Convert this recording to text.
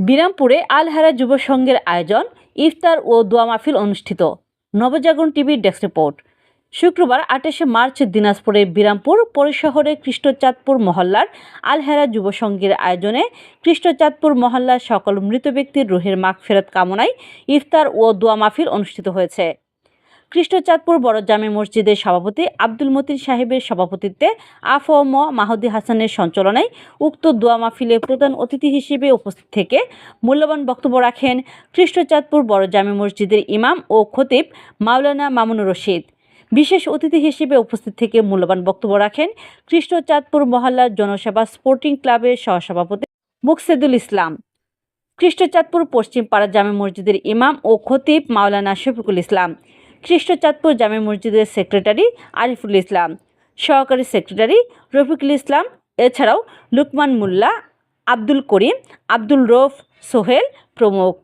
বিরামপুরে আল হারা যুব সংঘের আয়োজন ইফতার ও দোয়া মাহফিল অনুষ্ঠিত। নবজাগরণ টিভির ডেস্ক রিপোর্ট। শুক্রবার 28শে মার্চ দিনাজপুরের বিরামপুর পৌরশহরে কৃষ্ণচাঁদপুর মহল্লার আল হারা যুব সংঘের আয়োজনে কৃষ্ণচাঁদপুর মহল্লার সকল মৃত ব্যক্তির রুহের মাগফিরাত কামনায় ইফতার ও দোয়া মাহফিল অনুষ্ঠিত হয়েছে। কৃষ্ণচাঁদপুর বড় জামে মসজিদের সভাপতি আব্দুল মতিন সাহেবের সভাপতিত্বে আফম মাহদি হাসানের সঞ্চালনায় উক্ত দোয়া মাহফিলে প্রধান অতিথি হিসেবে উপস্থিত থেকে মূল্যবান বক্তব্য রাখেন কৃষ্ণচাঁদপুর বড় জামে মসজিদের ইমাম ও খতিব মাওলানা মামুনুর রশিদ। বিশেষ অতিথি হিসেবে উপস্থিত থেকে মূল্যবান বক্তব্য রাখেন কৃষ্ণচাঁদপুর মহল্লার জনসেবা স্পোর্টিং ক্লাবের সহসভাপতি মুকসেদুল ইসলাম, কৃষ্ণচাঁদপুর পশ্চিম পাড়া জামে মসজিদের ইমাম ও খতিব মাওলানা শফিকুল ইসলাম, কৃষ্ণচাঁদপুর জামে মসজিদের সেক্রেটারি আরিফুল ইসলাম, সহকারী সেক্রেটারি রফিকুল ইসলাম, এছাড়াও লুকমান মোল্লা, আব্দুল করিম, আব্দুল রৌফ, সোহেল প্রমুখ।